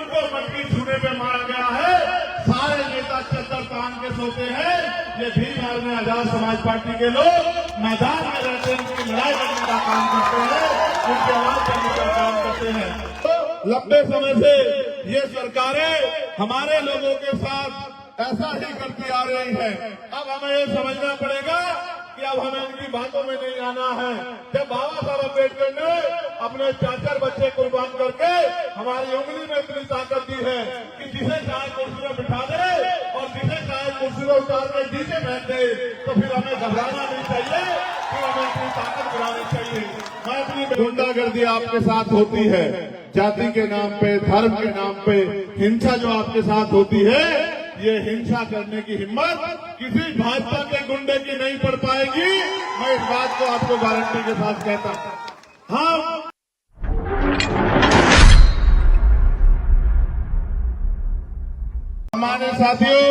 उनको मटकी छूने पे मारा गया है। सारे नेता चद्दर तान के सोते हैं। ये भीम आर्मी आजाद समाज पार्टी के लोग मैदान में रहते हैं, उनकी लड़ाई करने का काम करते हैं, उनकी आवाज करने का काम करते हैं। तो लंबे समय से ये सरकारें हमारे लोगों के साथ ऐसा ही करती आ रही है। अब हमें ये समझना पड़ेगा कि अब हमें इनकी बातों में नहीं आना है। जब बाबा साहब अम्बेडकर ने अपने 4 बच्चे कुर्बान करके हमारी उंगली में इतनी ताकत दी है कि जिसे चाहे कुर्सी में बिठा दे और जिसे चाहे कुर्सी में उतार के नीचे बैठ दे, तो फिर हमें घबराना नहीं चाहिए, फिर हमें अपनी ताकत बढ़ानी चाहिए। मैं अपनी गुंडागर्दी आपके साथ होती है, जाति के नाम पे, धर्म के नाम पे हिंसा जो आपके साथ होती है, ये हिंसा करने की हिम्मत किसी भाजपा के गुंडे की नहीं पड़ पाएगी। मैं इस बात को आपको गारंटी के साथ कहता हूं। हम हमारे साथियों,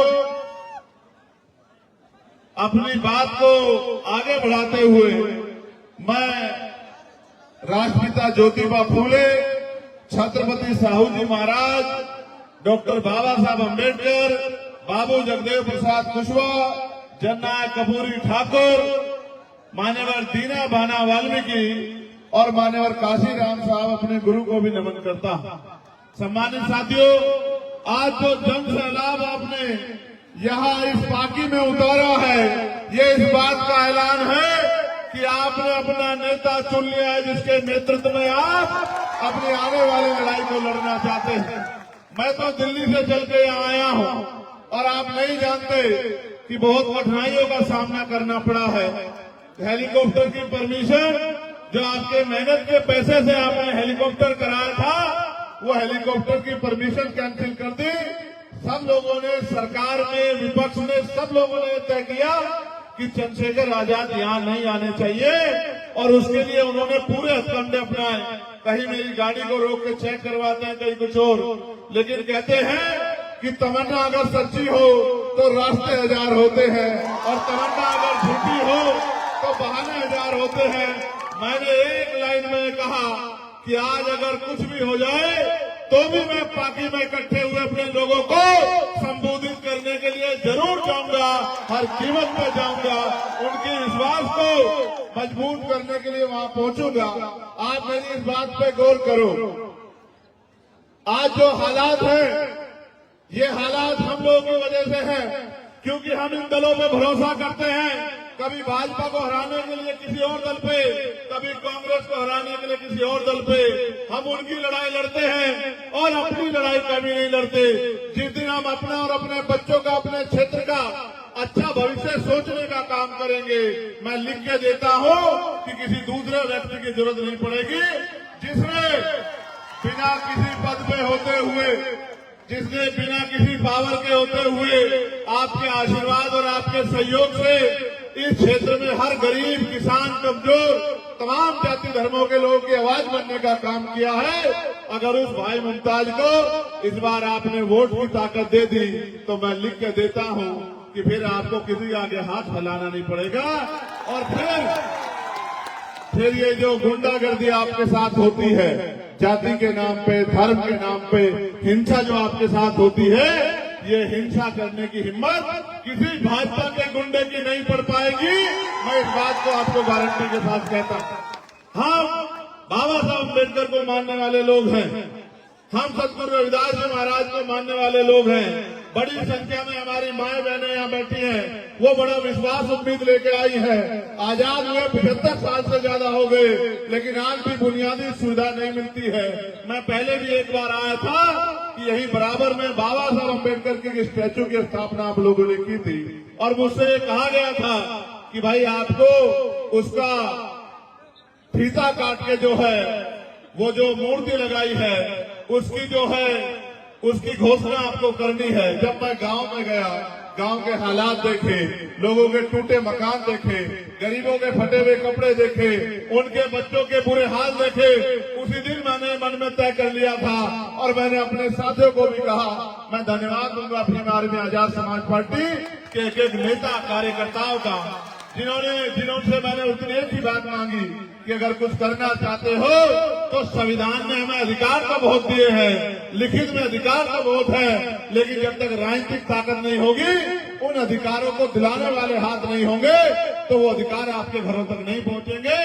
अपनी बात को आगे बढ़ाते हुए मैं राष्ट्रपिता ज्योतिबा फूले, छत्रपति साहू जी महाराज, डॉक्टर बाबा साहब अम्बेडकर, बाबू जगदेव प्रसाद कुशवाहा, जननायक कपूरी ठाकुर, मान्यवर दीना भाना वाल्मीकि और मान्यवर काशीराम साहब अपने गुरु को भी नमन करता हूं। सम्मानित साथियों, आज जो जन सैलाब आपने यहाँ इस पार्टी में उतारा है, ये इस बात का ऐलान है कि आपने अपना नेता चुन लिया है, जिसके नेतृत्व में आप अपनी आने वाली लड़ाई को लड़ना चाहते हैं। मैं तो दिल्ली से चल के यहाँ आया हूँ और आप नहीं जानते कि बहुत कठिनाइयों का सामना करना पड़ा है। हेलीकॉप्टर की परमिशन जो आपके मेहनत के पैसे से आपने हेलीकॉप्टर कराया था, वो हेलीकॉप्टर की परमिशन कैंसिल कर दी। सब लोगों ने, सरकार में, विपक्ष ने, सब लोगों ने तय किया कि चंद्रशेखर आजाद यहाँ नहीं आने चाहिए और उसके लिए उन्होंने पूरे हथकंडे अपनाए। कहीं मेरी गाड़ी को रोक के चेक करवाते हैं, कहीं कुछ और, लेकिन कहते हैं कि तमन्ना अगर सच्ची हो तो रास्ते हजार होते हैं और तमन्ना अगर झूठी हो तो बहाने हजार होते हैं। मैंने एक लाइन में कहा कि आज अगर कुछ भी हो जाए तो भी मैं पार्टी में इकट्ठे हुए अपने लोगों को संबोधित करने के लिए जरूर जाऊंगा, हर कीमत पर जाऊंगा, उनके विश्वास को मजबूत करने के लिए वहां पहुंचूंगा। आप मेरी इस बात पे गौर करो। आज जो हालात हैं, ये हालात हम लोगों की वजह से हैं, क्योंकि हम इन दलों पे भरोसा करते हैं। कभी भाजपा को हराने के लिए किसी और दल पे, कभी कांग्रेस को हराने के लिए किसी और दल पे हम उनकी लड़ाई लड़ते हैं और अपनी लड़ाई कभी नहीं लड़ते। जिस दिन हम अपना और अपने बच्चों का, अपने क्षेत्र का अच्छा भविष्य सोचने का काम करेंगे, मैं लिख के देता हूं कि किसी दूसरे व्यक्ति की जरूरत नहीं पड़ेगी, जिसने बिना किसी पद पे होते हुए, जिसने बिना किसी पावर के होते हुए आपके आशीर्वाद और आपके सहयोग से इस क्षेत्र में हर गरीब, किसान, कमजोर, तमाम जाति धर्मों के लोगों की आवाज बनने का काम किया है। अगर उस भाई मुमताज को इस बार आपने वोट की ताकत दे दी, तो मैं लिख के देता हूं कि फिर आपको किसी आगे हाथ फैलाना नहीं पड़ेगा। और फिर ये जो गुंडागर्दी आपके साथ होती है, जाति के नाम पे, धर्म के नाम पे हिंसा जो आपके साथ होती है, ये हिंसा करने की हिम्मत किसी भाजपा के गुंडे की नहीं पड़ पाएगी। मैं इस बात को आपको गारंटी के साथ कहता हूं। हम बाबा साहब अम्बेडकर को मानने वाले लोग हैं, हम सतगुरु रविदास जी महाराज को मानने वाले लोग हैं। बड़ी संख्या में हमारी माएं बहनें यहाँ बैठी हैं, वो बड़ा विश्वास उम्मीद लेके आई है। आजाद हुए 75 साल से ज्यादा हो गए, लेकिन आज भी बुनियादी सुविधा नहीं मिलती है। मैं पहले भी एक बार आया था कि यही बराबर में बाबा साहब अम्बेडकर की स्टैचू की स्थापना आप लोगों ने की थी और मुझसे ये कहा गया था कि भाई आपको उसका फीता काट के जो है, वो जो मूर्ति लगाई है, उसकी जो है, उसकी घोषणा आपको करनी है। जब मैं गांव में गया, गांव के हालात देखे, लोगों के टूटे मकान देखे, गरीबों के फटे हुए कपड़े देखे, उनके बच्चों के बुरे हाल देखे, उसी दिन मैंने मन में तय कर लिया था और मैंने अपने साथियों को भी कहा, मैं धन्यवाद दूंगा अपनी आर्मी आजाद समाज पार्टी के एक नेता कार्यकर्ताओं का जिन्होंने मैंने उतनी एक ही बात मांगी कि अगर कुछ करना चाहते हो तो संविधान ने हमें अधिकार तो बहुत दिए हैं, लिखित में अधिकार तो बहुत है, लेकिन जब तक राजनीतिक ताकत नहीं होगी, उन अधिकारों को दिलाने वाले हाथ नहीं होंगे, तो वो अधिकार आपके घरों तक नहीं पहुंचेंगे।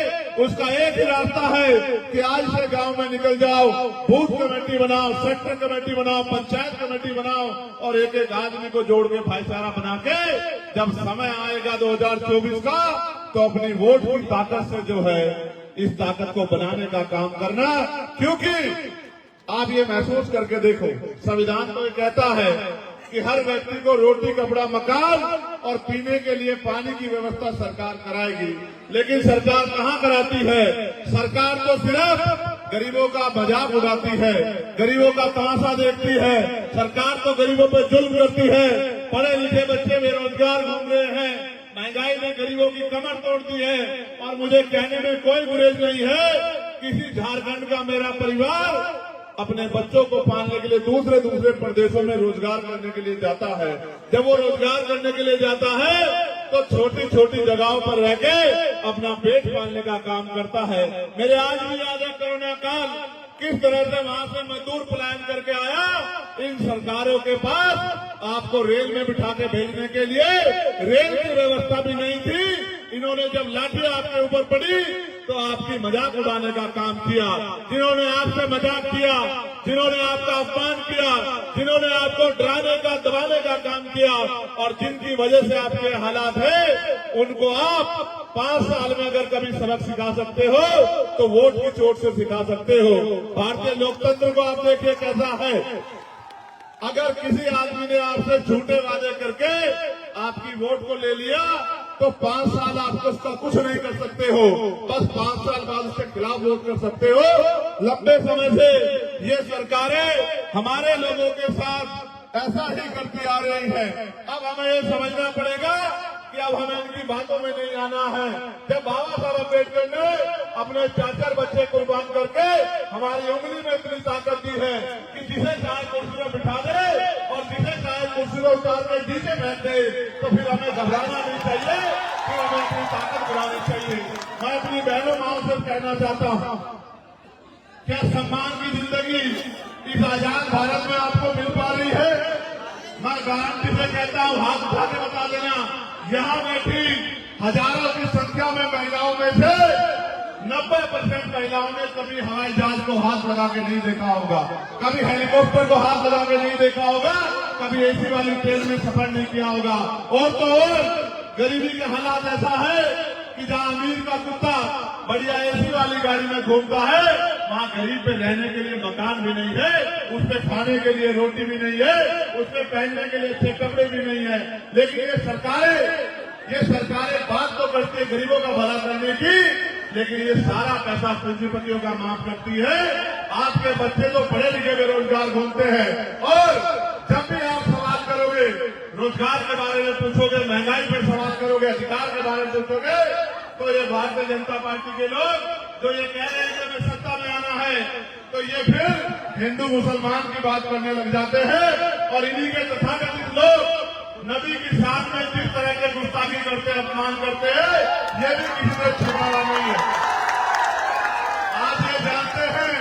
उसका एक ही रास्ता है कि आज से गांव में निकल जाओ, बूथ कमेटी बनाओ, सेक्टर कमेटी बनाओ, पंचायत कमेटी बनाओ और एक एक आदमी को जोड़ के भाईचारा बना के जब समय आएगा 2024 का, तो अपनी वोट की ताकत से जो है इस ताकत को बनाने का काम करना। क्योंकि आप ये महसूस करके देखो, संविधान तो ये कहता है कि हर व्यक्ति को रोटी, कपड़ा, मकान और पीने के लिए पानी की व्यवस्था सरकार कराएगी, लेकिन सरकार कहाँ कराती है? सरकार तो सिर्फ गरीबों का मजाक उड़ाती है, गरीबों का तमाशा देखती है। सरकार तो गरीबों पर जुल्म करती है। पढ़े लिखे बच्चे बेरोजगार घूम रहे हैं, महंगाई ने गरीबों की कमर तोड़ दी है। और मुझे कहने में कोई गुरेज नहीं है, किसी झारखंड का मेरा परिवार अपने बच्चों को पालने के लिए दूसरे प्रदेशों में रोजगार करने के लिए जाता है। जब वो रोजगार करने के लिए जाता है तो छोटी छोटी जगहों पर रह के अपना पेट पालने का काम करता है। मेरे आज भी याद है कोरोना काल, किस तरह से वहां से मजदूर पलायन करके आया। इन सरकारों के पास आपको रेल में बिठा के भेजने के लिए रेल की व्यवस्था भी नहीं थी। इन्होंने जब लाठी आपके ऊपर पड़ी तो आपकी मजाक उड़ाने का काम किया। जिन्होंने आपसे मजाक किया, जिन्होंने आपका अपमान किया, जिन्होंने आपको डराने का, दबाने का काम किया और जिनकी वजह से आपके हालात है, उनको आप 5 साल में अगर कभी सबक सिखा सकते हो तो वोट की चोट से सिखा सकते हो। भारतीय लोकतंत्र को आप देखिए कैसा है। अगर किसी आदमी ने आपसे झूठे वादे करके आपकी वोट को ले लिया तो 5 साल आप उसका कुछ नहीं कर सकते हो, बस 5 साल बाद उसके खिलाफ वोट कर सकते हो। लंबे समय से ये सरकारें हमारे लोगों के साथ ऐसा ही करती आ रही है। अब हमें ये समझना पड़ेगा कि अब हमें इनकी बातों में नहीं आना है। जब बाबा साहब अम्बेडकर ने अपने 4 बच्चे कुर्बान करके हमारी उंगली में इतनी ताकत दी है कि जिसे चाहे कुर्सी में बिठा दे और जिसे चाहे कुर्सी में उतार के नीचे बैठ दे, तो फिर हमें घबराना नहीं चाहिए, फिर हमें अपनी ताकत बढ़ानी चाहिए। मैं अपनी बहनों माओं से कहना चाहता हूँ, क्या सम्मान की जिंदगी इस आजाद भारत में आपको मिल पा रही है? मैं गारंटी से कहता हूँ, हाथ उठा के बता देना, यहाँ बैठी हजारों की संख्या में महिलाओं में से 90% महिलाओं ने कभी हवाई जहाज को हाथ लगा के नहीं देखा होगा, कभी हेलीकॉप्टर को हाथ लगा के नहीं देखा होगा, कभी एसी वाली ट्रेन में सफर नहीं किया होगा। और तो और गरीबी के हालात ऐसा है कि जहाँ अमीर का कुत्ता बढ़िया एसी वाली गाड़ी में घूमता है, वहाँ गरीब पे रहने के लिए मकान भी नहीं है, उसपे खाने के लिए रोटी भी नहीं है, उसपे पहनने के लिए अच्छे कपड़े भी नहीं है। लेकिन ये सरकारें बात तो करती है गरीबों का भला करने की, लेकिन ये सारा पैसा पूंजीपतियों का माफ करती है। आपके बच्चे तो पढ़े लिखे बेरोजगार घूमते हैं, और जब भी आप सवाल करोगे, रोजगार के बारे में पूछोगे, महंगाई पर सवाल करोगे, अधिकार के बारे में पूछोगे, तो ये भारतीय जनता पार्टी के लोग जो ये कह रहे हैं कि हमें सत्ता में आना है, तो ये फिर हिंदू मुसलमान की बात करने लग जाते हैं। और इन्हीं के तथाकथित लोग नबी की साथ में जिस तरह के गुस्ताखी करते हैं, अपमान करते हैं, ये भी किसी से छुपा वाला नहीं है। आप ये जानते हैं,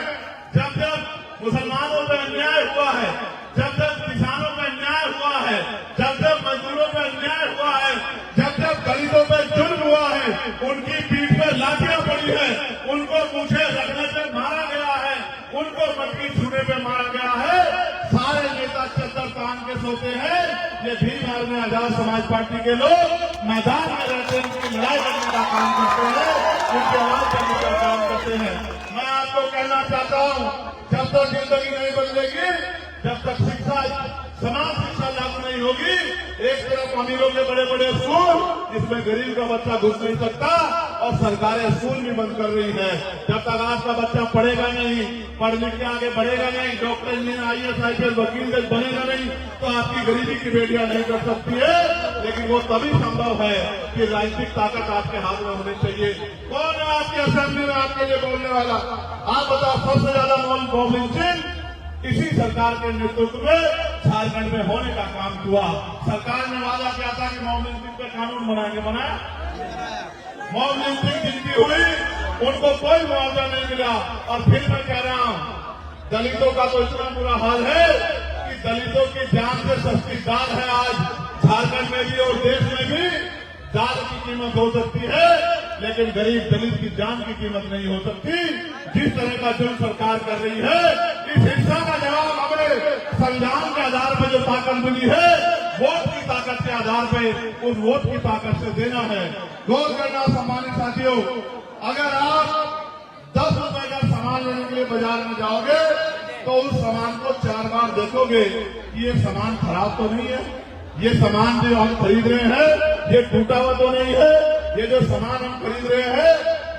जब जब मुसलमानों पर अन्याय हुआ है, जब जब किसानों पर अन्याय हुआ है, जब जब मजदूरों पर अन्याय हुआ है, जब जब दलितों पर जुल्म हुआ है, उनकी पीठ पर लाठियां पड़ी है, उनको पूछे रखने पर मारा गया है, उनको मटकी छूने पे मारा गया है, सारे नेता चद्दर तान के सोते हैं। ये भीम आर्मी आजाद समाज पार्टी के लोग मैदान में रहते हैं, उनकी लड़ाई करने का काम करते हैं, उनकी आवाज करने का काम करते हैं। मैं आपको कहना चाहता हूँ, जब तक जिंदगी नहीं बदलेगी, जब तक शिक्षा, समान शिक्षा लागू नहीं होगी, एक तरफ अमीरों के बड़े बड़े स्कूल जिसमें गरीब का बच्चा घुस नहीं सकता, और सरकारें स्कूल भी बंद कर रही है। जब तक आज का बच्चा पढ़ेगा नहीं, पढ़ लिख के आगे बढ़ेगा नहीं, डॉक्टर, इंजीनियर, IAS, IPS, वकील बनेगा नहीं, तो आपकी गरीबी की बेटियां नहीं कर सकती है। लेकिन वो तभी संभव है कि राजनीतिक ताकत आपके हाथ में होनी चाहिए। कौन है आपकी असेंबली में आपके लिए बोलने वाला? आप बताओ, सबसे ज्यादा मोमिन सिंह इसी सरकार के नेतृत्व में झारखंड में होने का काम हुआ। सरकार ने वादा किया था कि मोमिन सिंह पे कानून बनाएंगे, बनाया? मॉब लिंचिंग जिनकी हुई उनको कोई मुआवजा नहीं मिला। और फिर मैं कह रहा हूं, दलितों का तो इतना बुरा हाल है कि दलितों की जान से सस्ती दाल है आज झारखंड में भी और देश में भी। दाल की कीमत हो सकती है लेकिन गरीब दलित की जान की कीमत नहीं हो सकती। जिस तरह का जुल्म सरकार कर रही है, इस हिंसा का जवाब हमें संविधान के आधार पर जो ताकत मिली है, वोट की ताकत के आधार पर उस वोट की ताकत से देना है। गौर करना सम्मानित साथियों, अगर आप 10 रुपए का सामान लेने के लिए बाजार में जाओगे तो उस सामान को 4 बार देखोगे कि ये सामान खराब तो नहीं है, ये सामान जो हम खरीद रहे हैं ये टूटा हुआ तो नहीं है, ये जो सामान हम खरीद रहे हैं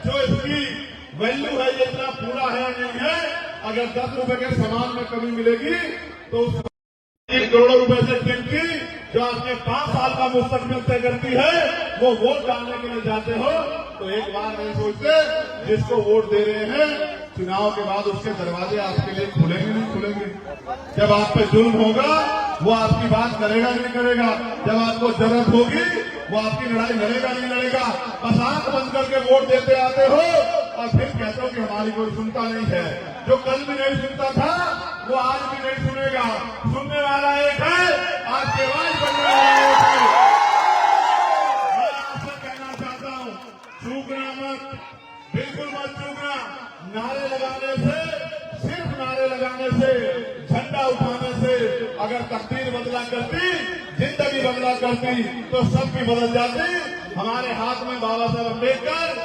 जो इसकी वैल्यू है ये इतना पूरा है या नहीं है। अगर 10 रुपए के सामान में कमी मिलेगी तो 1 करोड़ रुपए से कीमती जो आपने 5 साल का मुस्तकबिल तय करती है वो वोट डालने के लिए जाते हो तो एक बार नहीं सोचते जिसको वोट दे रहे हैं चुनाव के बाद उसके दरवाजे आपके लिए खुलेंगे नहीं खुलेंगे। जब आप पे जुल्म होगा वो आपकी बात करेगा नहीं करेगा, जब आपको जरूरत होगी वो आपकी लड़ाई लड़ेगा नहीं लड़ेगा। बस आंख बंद करके वोट देते आते हो और फिर कहते हो कि हमारी कोई सुनता नहीं है। जो कल भी नहीं सुनता था वो आज भी नहीं सुनेगा। सुनने वाला एक है, आज की आवाज बनने वाला एक है। मैं आपसे कहना चाहता हूं, चूकना मत, बिल्कुल मत चूकना। नारे लगाने से, सिर्फ नारे लगाने से, झंडा उठाने से अगर तकदीर बदला करती, जिंदगी बदला करती तो सबकी बदल जाती। हमारे हाथ में बाबा साहब अम्बेडकर